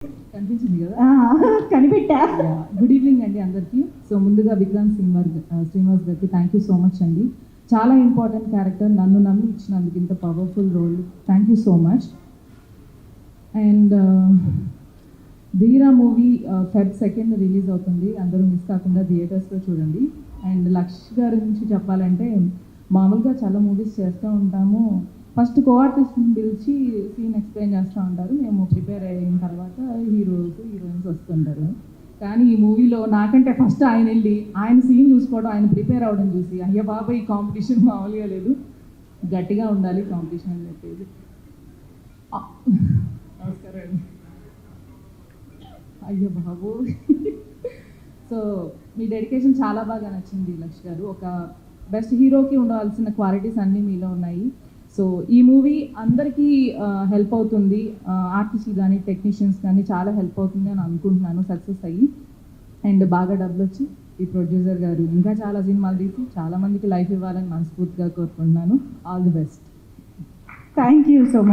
కనిపించింది కదా. కనిపెట్టా. Good evening అండి అందరికీ. సో ముందుగా విక్రాంత్ శ్రీనివాస్ గారికి థ్యాంక్ యూ సో మచ్ అండి. చాలా ఇంపార్టెంట్ క్యారెక్టర్, నన్ను నమ్మి ఇచ్చినందుకు ఇంత powerful role, thank you so much. And Dheera movie Feb 2 release అవుతుంది, అందరూ మిస్ కాకుండా థియేటర్స్లో చూడండి. అండ్ లక్ష్ గారి నుంచి చెప్పాలంటే, మామూలుగా చాలా మూవీస్ చేస్తూ ఉంటాము, ఫస్ట్ కో ఆర్టిస్ట్ని పిలిచి సీన్ ఎక్స్ప్లెయిన్ చేస్తూ ఉంటారు, మేము ప్రిపేర్ అయిన తర్వాత హీరోయిన్స్ వస్తుంటారు. కానీ ఈ మూవీలో నాకంటే ఫస్ట్ ఆయన వెళ్ళి ఆయన సీన్ చూసుకోవడం, ఆయన ప్రిపేర్ అవ్వడం చూసి అయ్యో బాబా ఈ కాంపిటీషన్ మామూలుగా లేదు, గట్టిగా ఉండాలి కాంపిటీషన్ అని చెప్పేది. నమస్కారం అండి. అయ్యో బాబు. సో మీ డెడికేషన్ చాలా బాగా నచ్చింది లక్ష్ గారు. ఒక బెస్ట్ హీరోకి ఉండవలసిన క్వాలిటీస్ అన్నీ మీలో ఉన్నాయి. సో ఈ మూవీ అందరికీ హెల్ప్ అవుతుంది, ఆర్టిస్టులు కానీ టెక్నీషియన్స్ కానీ చాలా హెల్ప్ అవుతుంది అని అనుకుంటున్నాను, సక్సెస్ అయ్యి. అండ్ బాగా డబ్బులు వచ్చి ఈ ప్రొడ్యూసర్ గారు ఇంకా చాలా సినిమాలు తీసి చాలామందికి లైఫ్ ఇవ్వాలని మనస్ఫూర్తిగా కోరుకుంటున్నాను. All the best. Thank you so much.